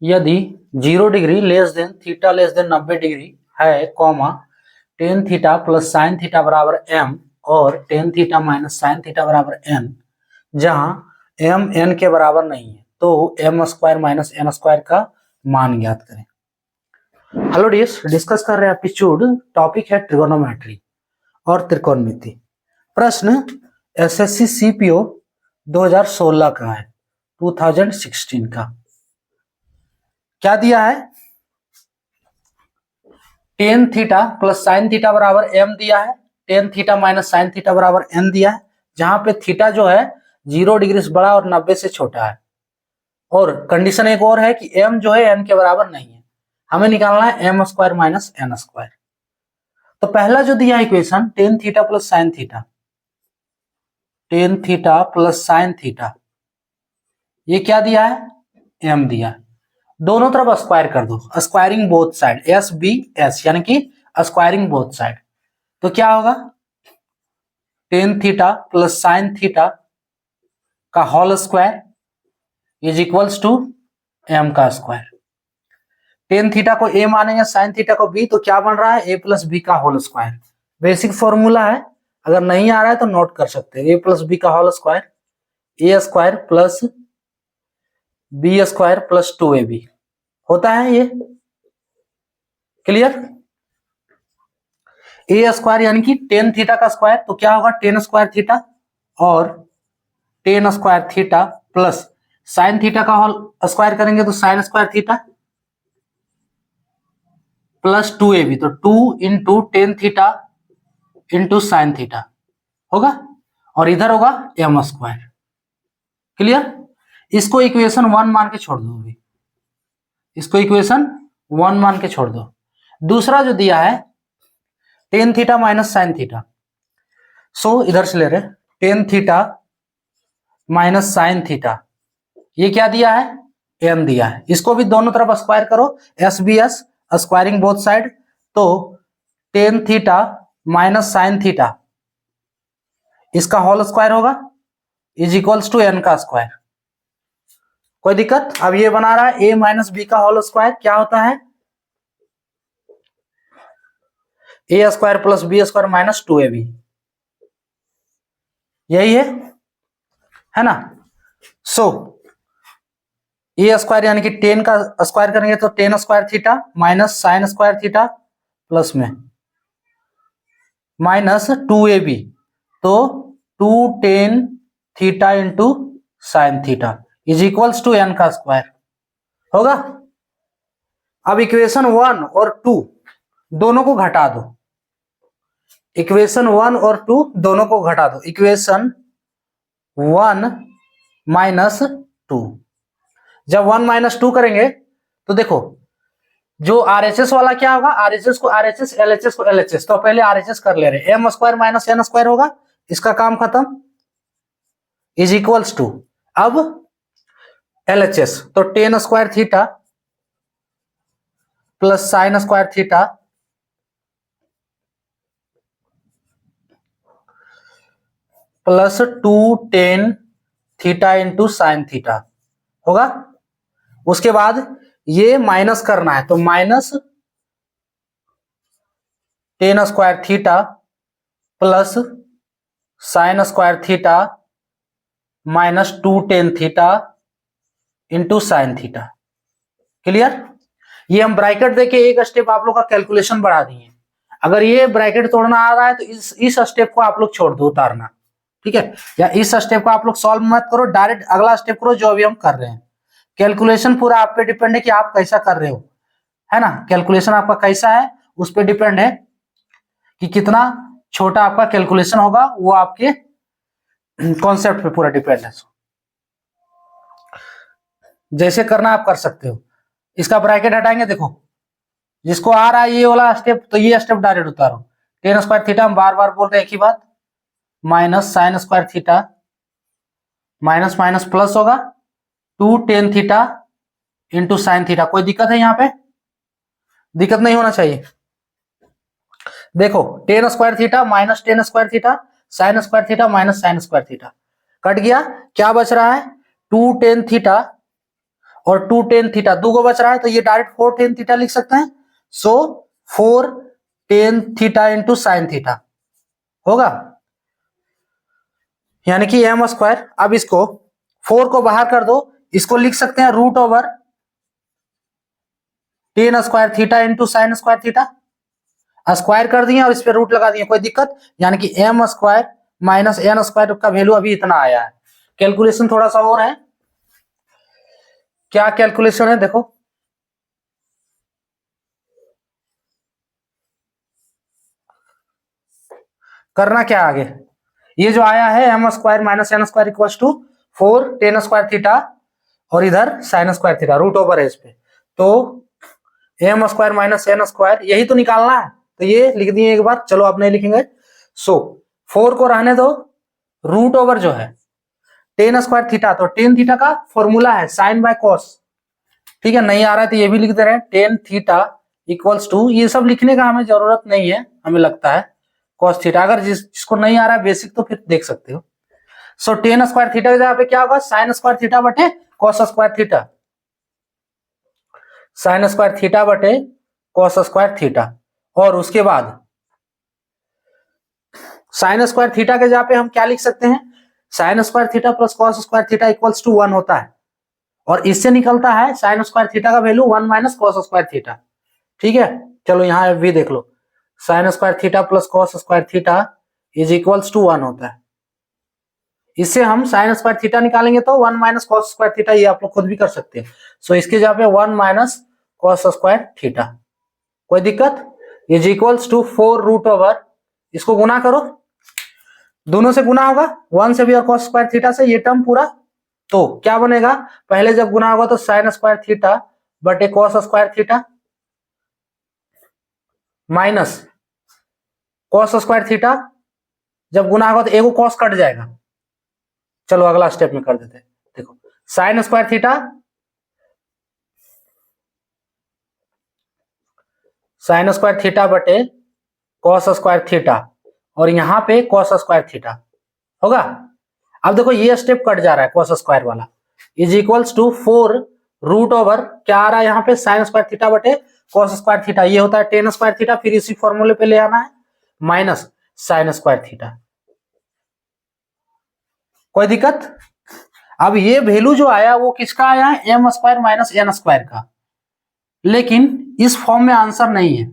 यदि 0 degree less than theta less than 90 degree है comma tan theta plus sine theta बराबर m और tan theta minus sine theta बराबर n, जहां m n के बराबर नहीं है तो m square minus n square का मान ज्ञात करें। हेलो डियर्स, डिस्कस कर रहे हैं एप्टीट्यूड, टॉपिक है ट्रिगोनोमेट्री और त्रिकोणमिति। प्रश्न एसएससी सीपीओ 2016 का है, 2016 का। क्या दिया है? Tan theta plus sine theta बराबर m दिया है, tan theta minus sine theta बराबर n दिया है, जहां पे थीटा जो है 0 डिग्री से बड़ा और 90 से छोटा है। और कंडीशन एक और है कि m जो है n के बराबर नहीं है। हमें निकालना है m square minus n square. तो पहला जो दिया equation ten theta plus sine theta, ten theta plus sine theta, ये क्या दिया है? m दिया है। दोनों तरफ स्क्वायर कर दो, squaring both side, S B S यानी कि स्क्वायरिंग बोथ साइड। तो क्या होगा? Tan theta plus sine theta का whole square is equals to M का स्क्वायर। टेन थीटा को ए मानेंगे, साइन थीटा को बी, तो क्या बन रहा है? ए प्लस बी का होल स्क्वायर। बेसिक फॉर्मूला है, अगर नहीं आ रहा है तो नोट कर सकते हैं। ए प्लस बी का whole square, A square plus B square plus 2ab होता है ये। क्लियर? ए स्क्वायर यानी कि टेन थीटा का स्क्वायर, तो क्या होगा? टेन स्क्वायर थीटा और ten square theta plus sine theta का होल स्क्वायर करेंगे तो sign square theta plus 2ab, तो 2 into tan theta into sine theta होगा, और इधर होगा एम स्क्वायर। क्लियर? इसको इक्वेशन 1 मान के छोड़ दो, अभी इसको इक्वेशन 1 मान के छोड़ दो। दूसरा जो दिया है tan theta minus sine theta, so इधर से ले रहे tan theta minus sine theta, ये क्या दिया है? एम दिया है। इसको भी दोनों तरफ स्क्वायर करो, S B S, squaring both side, तो tan theta minus sine theta इसका होल स्क्वायर होगा इज इक्वल्स टू एन का स्क्वायर। कोई दिक्कत? अब ये बना रहा है ए माइनस बी का होल स्क्वायर, क्या होता है? A square plus B square minus 2ab, यही है ना? सो ए स्क्वायर यानी कि टेन का स्क्वायर करेंगे तो tan square theta minus sine square theta plus में माइनस 2ab, तो 2 tan theta into sine theta is equals to N का स्क्वायर होगा। अब इक्वेशन 1 और 2 दोनों को घटा दो, इक्वेशन 1 और 2 दोनों को घटा दो। इक्वेशन 1 माइनस 2, जब 1 माइनस 2 करेंगे तो देखो जो आरएचएस वाला क्या होगा? आरएचएस को आरएचएस, एलएचएस को एलएचएस, तो पहले आरएचएस कर ले रहे। M square minus N square होगा, इसका काम खत्म, इज इक्वल्स टू अब एलएचएस, तो tan square theta plus sine square theta plus 2 tan theta into sine theta होगा। उसके बाद ये माइनस करना है, तो minus tan square theta plus sine square theta minus 2 tan theta into sine theta. Clear? ये हम ब्रैकेट देके एक स्टेप आप लोग का कैलकुलेशन बढ़ा दिए। अगर ये ब्रैकेट तोड़ना आ रहा है तो इस स्टेप को आप लोग छोड़ दो, उतारना, ठीक है? या इस स्टेप को आप लोग सॉल्व मत करो, डायरेक्ट अगला स्टेप करो जो अभी हम कर रहे हैं। कैलकुलेशन पूरा आप पे डिपेंड है कि आप कैसा कर रहे हो, है ना? कैलकुलेशन आपका कैसा है उस पर डिपेंड है कि कितना छोटा आपका कैलकुलेशन होगा, वो आपके कॉन्सेप्ट पे पूरा डिपेंड है। जैसे करना आप कर सकते हो। इसका ब्रैकेट हटाएंगे, देखो जिसको आ रहा है ये वाला स्टेप, तो ये स्टेप डायरेक्ट उतारो। टेन स्क्वायर थीटा हम बार बार बोल रहे हैं एक ही बात, minus sine square theta minus minus plus होगा 2 tan theta into sine theta. कोई दिक्कत है यहाँ पे? दिक्कत नहीं होना चाहिए। देखो ten square theta minus tan square theta sine square theta minus sine square theta cut गया, क्या बच रहा है? 2 टेन थीटा और 2 टेन थीटा, 2 को बच रहा है तो ये डायरेक्ट 4 टेन थीटा लिख सकते हैं। सो 4 ten theta into sine theta होगा, यानी कि एम स्क्वायर। अब इसको 4 को बाहर कर दो, इसको लिख सकते हैं root over tan square theta into sine square theta. Square कर दिए और इस पे रूट लगा दिए, कोई दिक्कत, यानी कि M square minus N square का वैल्यू अभी इतना आया है। कैलकुलेशन थोड़ा सा और है, क्या कैलकुलेशन है देखो, करना क्या आगे, ये जो आया है M square minus N square equal to 4 tan square theta और इधर sine square theta, root over है इस पे, तो M square minus N square यही तो निकालना है, तो ये लिख दिए एक बार, चलो अब नहीं लिखेंगे। सो 4 को रहने दो, रूट ओवर जो है टेन स्क्वायर थीटा, तो टेन थीटा का फॉर्मूला है साइन बाय कॉस, ठीक है, नहीं आ रहा है तो ये भी लिख दे रहे हैं, टेन थीटा इक्वल्स टू, ये सब लिखने का हमें जरूरत नहीं है, हमें लगता है कॉस थीटा, अगर जिसको नहीं आ रहा है बेसिक तो फिर देख सकते हो। सो टेन स्क्वायर थीटा की जगह पे क्या होगा, साइन स्क्वायर थीटा बटे cos square theta, sign square theta बटे कॉस स्क्वायर थीटा, और उसके बाद साइन स्क्वायर थीटा के जगह पे हम क्या लिख सकते हैं, sine square theta plus cos square theta equals to 1 होता है, और इससे निकलता है साइन स्क्वायर थीटा का value 1 minus cos square theta, ठीक है। चलो यहाँ भी देख लो, sine square theta plus cos square theta is equals to 1 होता है, इससे हम साइन स्क्वायर थीटा निकालेंगे तो 1 माइनस कॉस स्क्वायर थीटा, ये आप लोग खुद भी कर सकते हैं। सो इसके जगह पे 1 माइनस कॉस स्क्वायर थीटा, कोई दिक्कत, is equals to 4 root over, इसको गुना करो, दोनों से गुना होगा, 1 से भी और कॉस स्क्वायर थीटा से, ये टर्म पूरा, तो क्या बनेगा, पहले जब गुना होगा तो साइन स्क्वायर थीटा बटे cos square theta minus cos square theta, जब गुना होगा तो एगो कॉस कट जाएगा। चलो अगला स्टेप में कर देते हैं, देखो sign square theta, sign square theta बटे कॉस स्क्वायर थीटा, और यहां पे कॉस स्क्वायर थीटा होगा। अब देखो ये स्टेप कट जा रहा है कॉस स्क्वायर वाला, is equals to 4 root over क्या आ रहा है यहाँ पे, साइन स्क्वायर थीटा बटे कॉस स्क्वायर थीटा, ये होता है टेन स्क्वायर थीटा, फिर इसी फॉर्मूले पे ले आना है, माइनस साइन स्क्वायर थीटा, कोई दिक्कत। अब ये वैल्यू जो आया वो किसका आया है, M square minus N square का, लेकिन इस फॉर्म में आंसर नहीं है,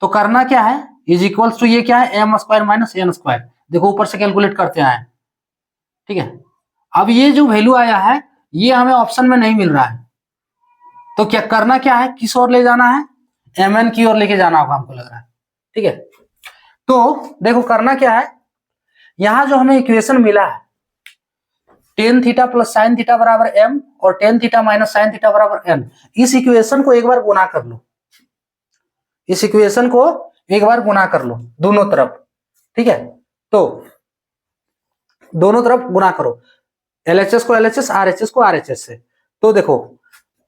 तो करना क्या है, इज इक्वल्स टू ये क्या है, M square minus N square, देखो ऊपर से कैलकुलेट करते आए, ठीक है। अब ये जो वैल्यू आया है ये हमें ऑप्शन में नहीं मिल रहा है, तो क्या करना क्या है, किस ओर ले जाना है, एम एन की ओर लेके जाना होगा हमको लग रहा है, ठीक है। तो देखो करना क्या है, यहां जो हमें इक्वेशन मिला है tan theta plus sine theta बराबर एम और tan theta minus sine theta बराबर एन, इस इक्वेशन को एक बार गुना कर लो, इस इक्वेशन को एक बार गुना कर लो दोनों तरफ, ठीक है। तो दोनों तरफ गुना करो, एलएचएस को एलएचएस, आरएचएस को आरएचएस से, तो देखो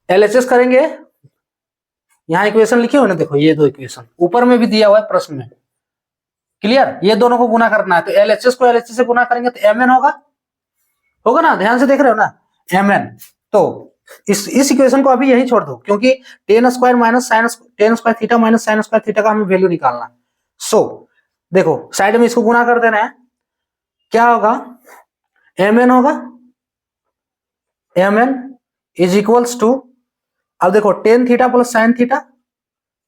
एलएचएस करेंगे, यहां इक्वेशन लिखे हो ना, देखो ये दो इक्वेशन ऊपर में भी दिया हुआ है प्रश्न में, क्लियर, ये दोनों को गुना करना है, तो एलएचएस को एलएचएस से गुना करेंगे तो एमएन होगा ना, ध्यान से देख रहे हो ना, एमएन। तो इस इक्वेशन को अभी यही छोड़ दो, क्योंकि tan square minus sine, tan square theta minus sine square theta का हमें वैल्यू निकालना है। सो देखो साइड में इसको गुना कर देना है, क्या होगा, एमएन होगा, एमएन इज इक्वल्स टू, अब देखो ten theta plus sine theta,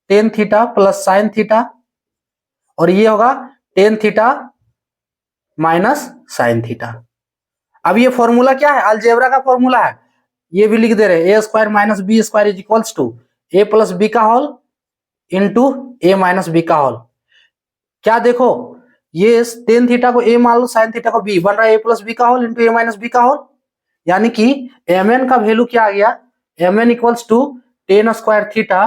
ten theta plus sine theta, और ये होगा tan theta minus sine theta. अब ये फॉर्मूला क्या है, अलजेब्रा का फॉर्मूला है, ये भी लिख दे रहे, A square minus B square is equals to A plus B का whole into A minus B का होल। क्या देखो ये टेन थीटा को ए मान लो, साइन थीटा को बी, बन रहा है ए प्लस बी का whole into A minus B का होल, यानी कि एम एन का वैल्यू क्या आ गया, M N equals to tan square theta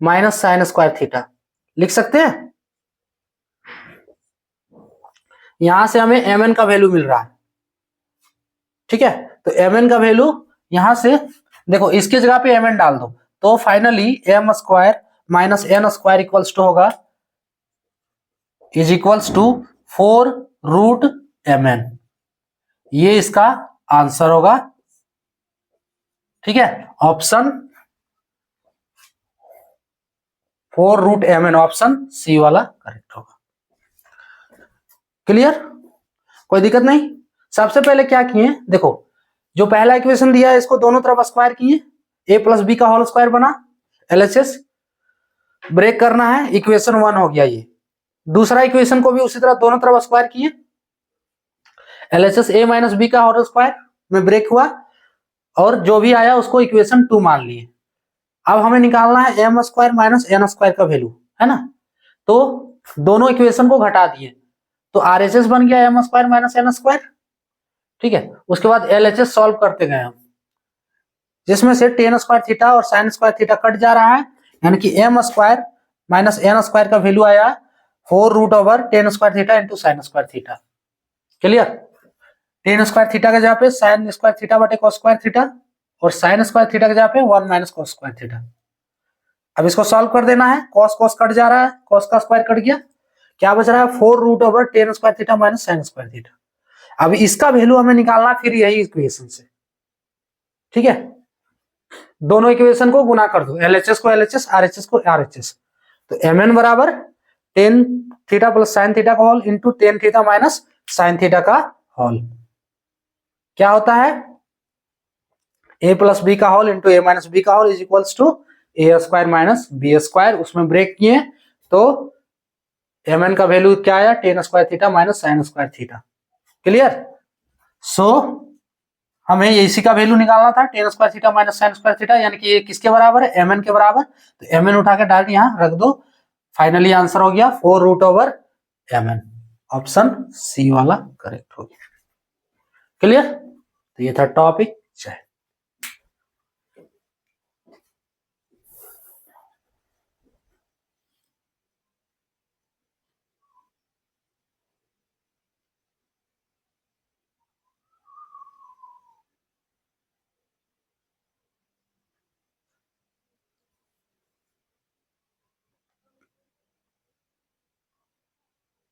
minus sine square theta, लिख सकते हैं। यहां से हमें एम एन का वैल्यू मिल रहा है, ठीक है। तो एम एन का वैल्यू यहां से देखो, इसके जगह पे एम एन डाल दो, तो finally M square minus N square equals to होगा, is equals to 4 root M N, ये इसका आंसर होगा। ठीक है, ऑप्शन 4√mn, ऑप्शन सी वाला करेक्ट होगा। क्लियर, कोई दिक्कत नहीं। सबसे पहले क्या किए, देखो जो पहला इक्वेशन दिया है इसको दोनों तरफ स्क्वायर किए, a प्लस बी का होल स्क्वायर बना, LHS ब्रेक करना है, इक्वेशन 1 हो गया ये। दूसरा इक्वेशन को भी उसी तरह दोनों तरफ स्क्वायर किए, LHS a माइनस बी का होल स्क्वायर में ब्रेक हुआ, और जो भी आया उसको इक्वेशन 2 मान लिए। अब हमें निकालना है m square minus n square का वैल्यू, है ना। तो दोनों इक्वेशन को घटा दिए, तो RHS बन गया m square minus n square, ठीक है। उसके बाद LHS सॉल्व करते गए हम, जिसमें से टेन स्क्वायर थीटा और साइन स्क्वायर थीटा कट जा रहा है, यानी कि m square minus n square का वैल्यू आया 4√10 square theta into sine square theta. Clear, ten square theta के जगह पे साइन स्क्वायर थीटा बटे कॉस स्क्वायर थीटा, और साइन स्क्वायर थीटा के जगह पे 1 माइनस कॉस स्क्वायर थीटा। अब इसको सॉल्व कर देना है, कॉस कॉस कट जा रहा है, कॉस का स्क्वायर कट गया, क्या बच रहा है 4√10 square theta minus sine square theta. अब इसका वैल्यू हमें निकालना फिर यही इक्वेशन से, ठीक है। दोनों इक्वेशन को गुना कर दो, LHS को LHS, RHS को RHS, तो mn बराबर tan theta plus sine theta का whole into tan theta minus sine theta का होल, क्या होता है a प्लस बी का whole into a minus B का whole is equals to a square minus B square. उसमें break किए तो mn का वैल्यू क्या आया, tan square theta minus sine square theta. Clear, so हमें इसी का वैल्यू निकालना था, tan square theta minus sine square theta, यानी कि ये किसके बराबर है, mn के बराबर। तो mn उठा के डायरेक्ट यहाँ रख दो, फाइनली आंसर हो गया 4√mn, ऑप्शन सी वाला करेक्ट हो गया। क्लियर, तो ये था टॉपिक।